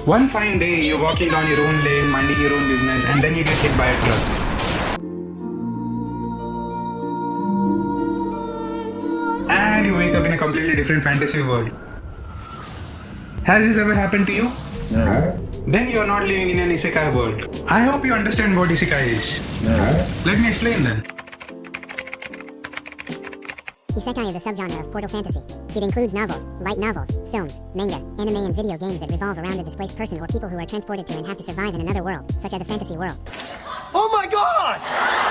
One fine day, you're walking down your own lane, minding your own business, and then you get hit by a truck. And you wake up in a completely different fantasy world. Has this ever happened to you? No. Then you are not living in an Isekai world. I hope you understand what Isekai is. No. Let me explain then. Isekai is a subgenre of portal fantasy. It includes novels, light novels, films, manga, anime, and video games that revolve around a displaced person or people who are transported to and have to survive in another world, such as a fantasy world. Oh my god!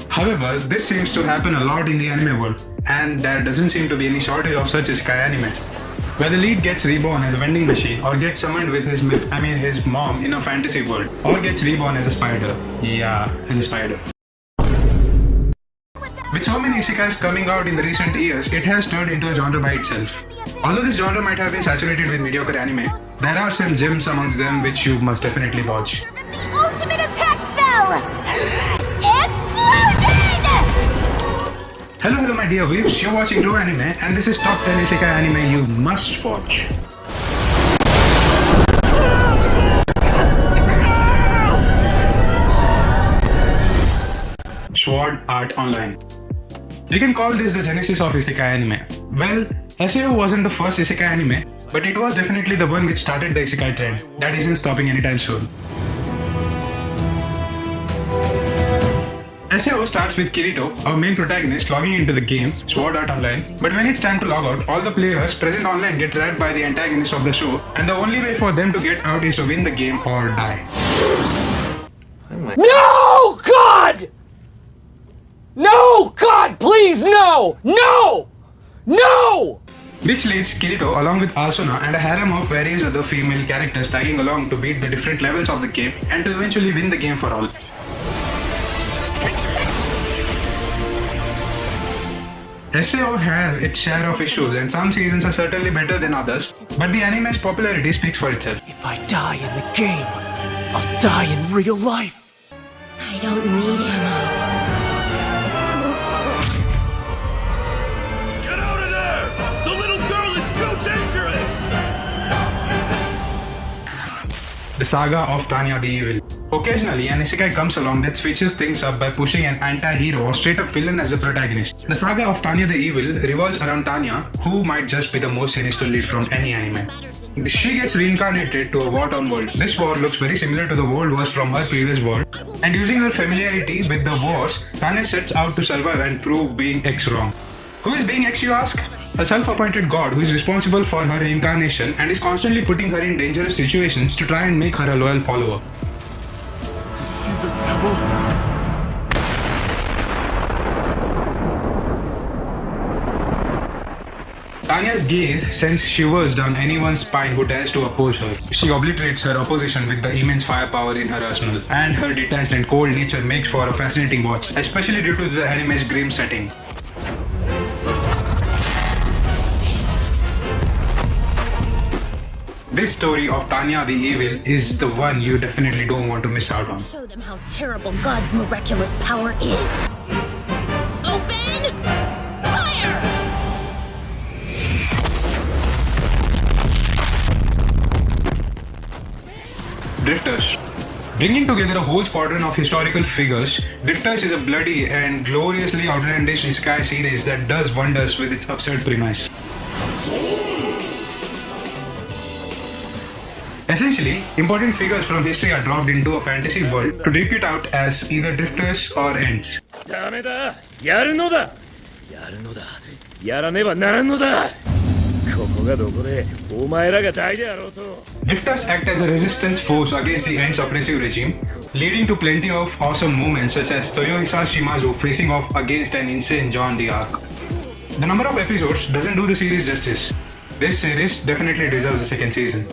However, this seems to happen a lot in the anime world, and there doesn't seem to be any shortage of such Isekai anime, where the lead gets reborn as a vending machine, or gets summoned with his mom in a fantasy world, or gets reborn as a spider. Yeah, as a spider. With so many isekais coming out in the recent years, it has turned into a genre by itself. Although this genre might have been saturated with mediocre anime, there are some gems amongst them which you must definitely watch. The ultimate attack spell! Explosion! Hello my dear weebs, you're watching True Anime, and this is top 10 isekai anime you must watch. Sword Art Online. You can call this the genesis of Isekai anime. Well, SAO wasn't the first Isekai anime, but it was definitely the one which started the Isekai trend. That isn't stopping anytime soon. SAO starts with Kirito, our main protagonist, logging into the game, Sword Art Online, but when it's time to log out, all the players present online get trapped by the antagonist of the show, and the only way for them to get out is to win the game or die. No! God! No! God, please, no! No! No! Which leads Kirito along with Asuna and a harem of various other female characters tagging along to beat the different levels of the game and to eventually win the game for all. SAO has its share of issues and some seasons are certainly better than others, but the anime's popularity speaks for itself. If I die in the game, I'll die in real life. I don't need ammo. Get out of there! The little girl is too dangerous! The Saga of Tanya the Evil. Occasionally, an isekai comes along that switches things up by pushing an anti-hero or straight-up villain as the protagonist. The Saga of Tanya the Evil revolves around Tanya, who might just be the most sinister lead from any anime. She gets reincarnated to a war-torn world. This war looks very similar to the world wars from her previous world, and using her familiarity with the wars, Tanya sets out to survive and prove being X wrong. Who is being X, you ask? A self-appointed god who is responsible for her reincarnation and is constantly putting her in dangerous situations to try and make her a loyal follower. Is she the devil? Tanya's gaze sends shivers down anyone's spine who dares to oppose her. She obliterates her opposition with the immense firepower in her arsenal, and her detached and cold nature makes for a fascinating watch, especially due to the anime's grim setting. This story of Tanya the Evil is the one you definitely don't want to miss out on. Show them how terrible God's miraculous power is. Open! Fire! Drifters. Bringing together a whole squadron of historical figures, Drifters is a bloody and gloriously outlandish isekai series that does wonders with its absurd premise. Essentially, important figures from history are dropped into a fantasy world to duke it out as either drifters or ends. ダメだ。やるのだ。やるのだ。やらねばならんのだ。ここがどこでお前らが大であろうと。Drifters act as a resistance force against the end's oppressive regime, leading to plenty of awesome moments such as Toyohisa Shimazu facing off against an insane John the Ark. The number of episodes doesn't do the series justice. This series definitely deserves a second season.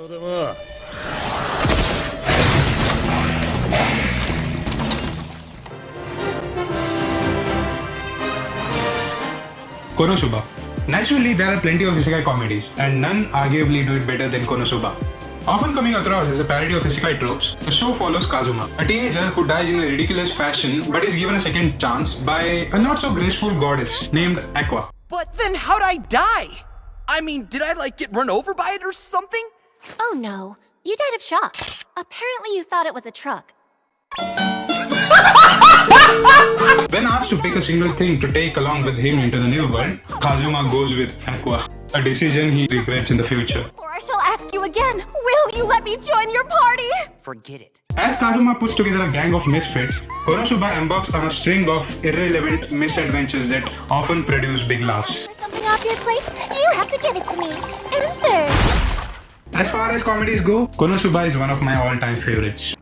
Konosuba. Naturally, there are plenty of isekai comedies, and none arguably do it better than Konosuba. Often coming across as a parody of isekai tropes, the show follows Kazuma, a teenager who dies in a ridiculous fashion but is given a second chance by a not so graceful goddess named Aqua. But then how'd I die? I mean, did I like get run over by it or something? Oh no, You died of shock. Apparently you thought it was a truck. When asked to pick a single thing to take along with him into the new world, Kazuma goes with Aqua, a decision he regrets in the future. Or I shall ask you again, will you let me join your party? Forget it. As Kazuma puts together a gang of misfits, Konosuba embarks on a string of irrelevant misadventures that often produce big laughs. Something off your plate? You have to give it to me. And third. As far as comedies go, Konosuba is one of my all-time favorites.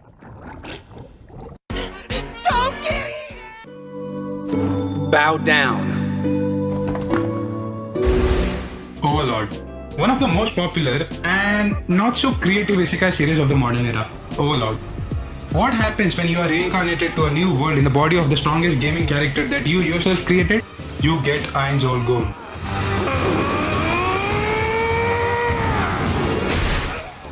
Bow down. Overlord. One of the most popular and not so creative isekai series of the modern era. Overlord. What happens when you are reincarnated to a new world in the body of the strongest gaming character that you yourself created? You get Ainzol Gon.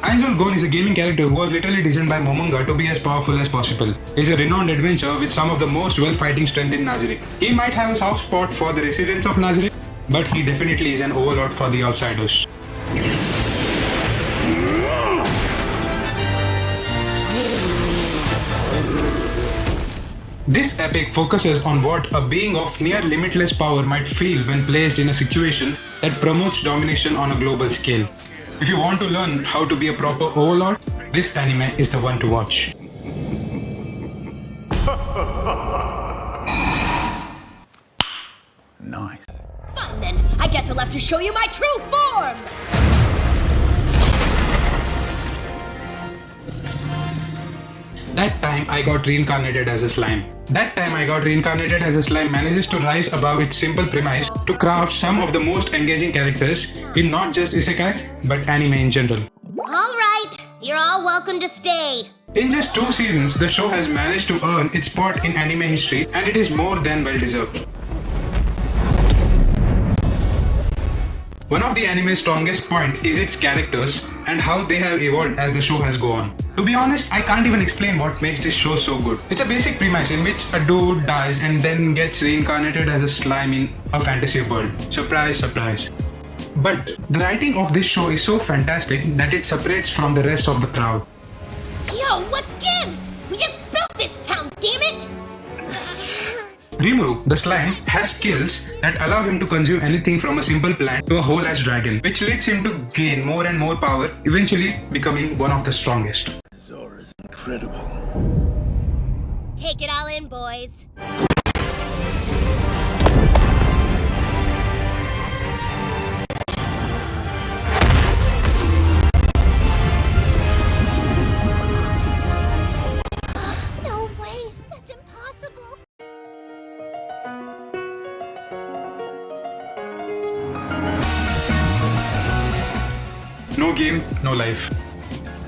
Ainzol Gon is a gaming character who was literally designed by Momonga to be as powerful as possible. He's a renowned adventurer with some of the most well-fighting strength in Nazarick. He might have a soft spot for the residents of Nazarick, but he definitely is an overlord for the outsiders. This epic focuses on what a being of near limitless power might feel when placed in a situation that promotes domination on a global scale. If you want to learn how to be a proper overlord, this anime is the one to watch. Nice. Fine then, I guess I'll have to show you my true form! That time I got reincarnated as a slime. Manages to rise above its simple premise to craft some of the most engaging characters in not just isekai, but anime in general. Alright, you're all welcome to stay. In just 2 seasons, the show has managed to earn its spot in anime history, and it is more than well deserved. One of the anime's strongest point is its characters and how they have evolved as the show has gone on. To be honest, I can't even explain what makes this show so good. It's a basic premise in which a dude dies and then gets reincarnated as a slime in a fantasy world. Surprise, surprise. But the writing of this show is so fantastic that it separates from the rest of the crowd. Yo, what gives? We just built this town, damn it! Rimuru, the slime, has skills that allow him to consume anything from a simple plant to a whole-ass dragon, which leads him to gain more and more power, eventually becoming one of the strongest. Zora's incredible. Take it all in, boys. No way, that's impossible. No game, no life.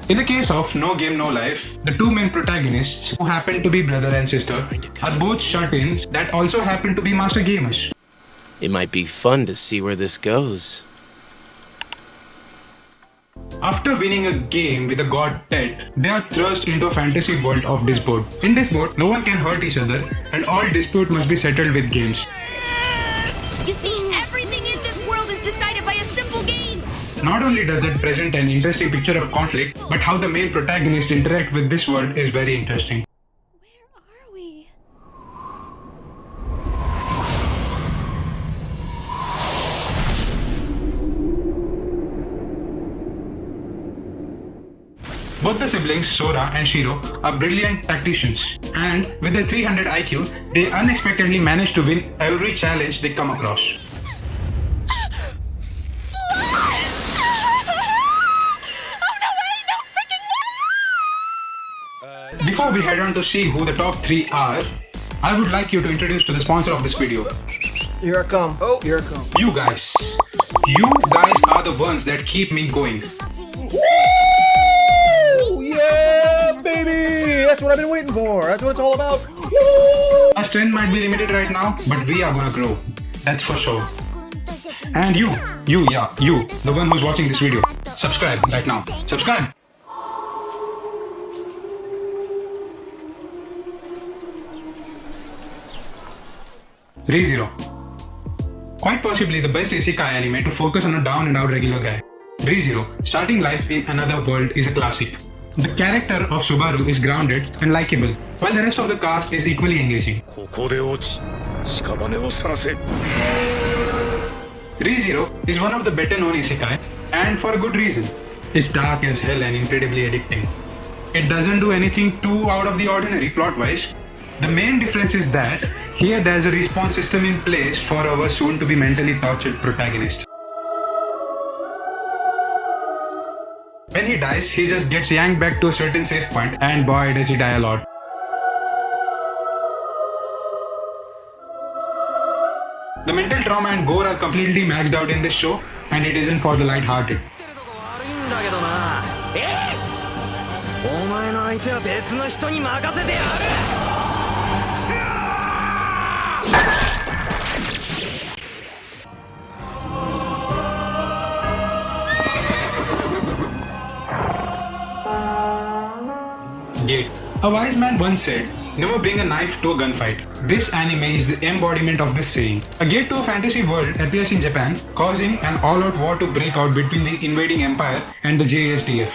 In the case of No Game No Life, the 2 main protagonists, who happen to be brother and sister, are both shut-ins that also happen to be master gamers. It might be fun to see where this goes. After winning a game with a god Ted, they are thrust into a fantasy world of Discord. In Discord, no one can hurt each other and all dispute must be settled with games. You see, everything in this world is decided by a simple game. Not only does it present an interesting picture of conflict, but how the main protagonists interact with this world is very interesting. Where are we? Both the siblings, Sora and Shiro, are brilliant tacticians, and with their 300 IQ, they unexpectedly manage to win every challenge they come across. Before we head on to see who the top 3 are, I would like you to introduce to the sponsor of this video. Here I come. Oh, here I come. You guys. You guys are the ones that keep me going. Woo! Yeah, baby! That's what I've been waiting for. That's what it's all about. Woo! Our strength might be limited right now, but we are gonna grow. That's for sure. And you, the one who's watching this video, subscribe right now. Subscribe! ReZero. Quite possibly the best isekai anime to focus on a down and out regular guy. ReZero, starting life in another world, is a classic. The character of Subaru is grounded and likable, while the rest of the cast is equally engaging. ここで落ち屍を晒せ ReZero is one of the better known isekai, and for a good reason. It's dark as hell and incredibly addicting. It doesn't do anything too out of the ordinary plot-wise. The main difference is that here there's a respawn system in place for our soon-to-be mentally tortured protagonist. When he dies, he just gets yanked back to a certain safe point, and boy does he die a lot. The mental trauma and gore are completely maxed out in this show, and it isn't for the light-hearted. お前の相手は別の人に任せてやる Gate. A wise man once said, never bring a knife to a gunfight. This anime is the embodiment of this saying. A gate to a fantasy world appears in Japan, causing an all-out war to break out between the invading empire and the JSDF.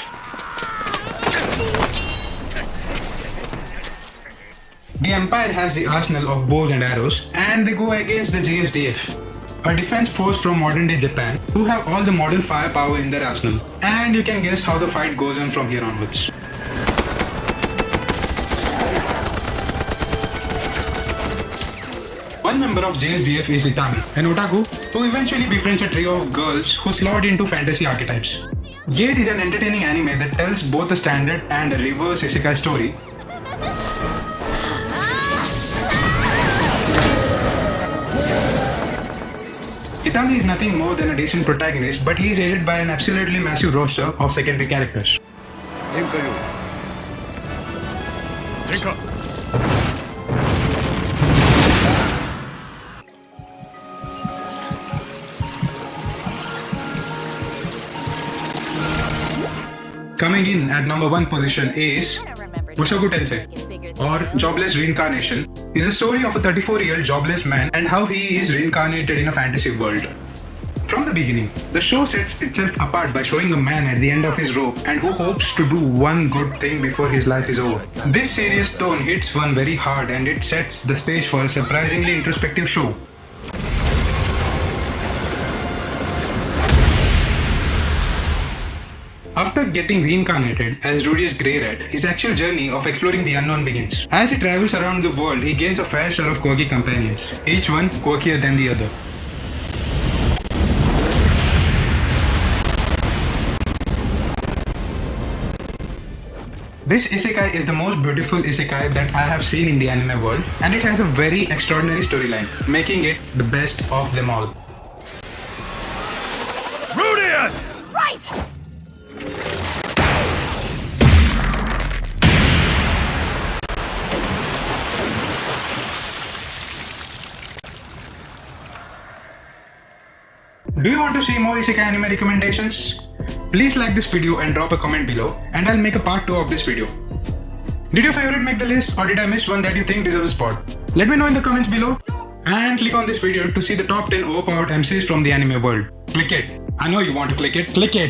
The empire has the arsenal of bows and arrows, and they go against the JSDF, a defense force from modern-day Japan who have all the modern firepower in their arsenal. And you can guess how the fight goes on from here onwards. One member of JSDF is Itami, an otaku who eventually befriends a trio of girls who slot into fantasy archetypes. Gate is an entertaining anime that tells both a standard and a reverse isekai story. Itami is nothing more than a decent protagonist, but he is aided by an absolutely massive roster of secondary characters. 天下よ天下 Coming in at number 1 position is Mushoku Tensei, or Jobless Reincarnation, is a story of a 34-year-old jobless man and how he is reincarnated in a fantasy world. From the beginning, the show sets itself apart by showing a man at the end of his rope and who hopes to do one good thing before his life is over. This serious tone hits one very hard, and it sets the stage for a surprisingly introspective show. After getting reincarnated as Rudy's Grey Rat, his actual journey of exploring the unknown begins. As he travels around the world, he gains a fair share of quirky companions, each one quirkier than the other. This isekai is the most beautiful isekai that I have seen in the anime world, and it has a very extraordinary storyline, making it the best of them all. Rudius! Right! Do you want to see more isekai anime recommendations? Please like this video and drop a comment below, and I'll make a part 2 of this video. Did your favorite make the list, or did I miss one that you think deserves a spot? Let me know in the comments below, and click on this video to see the top 10 overpowered MCs from the anime world. Click it. I know you want to click it. Click it.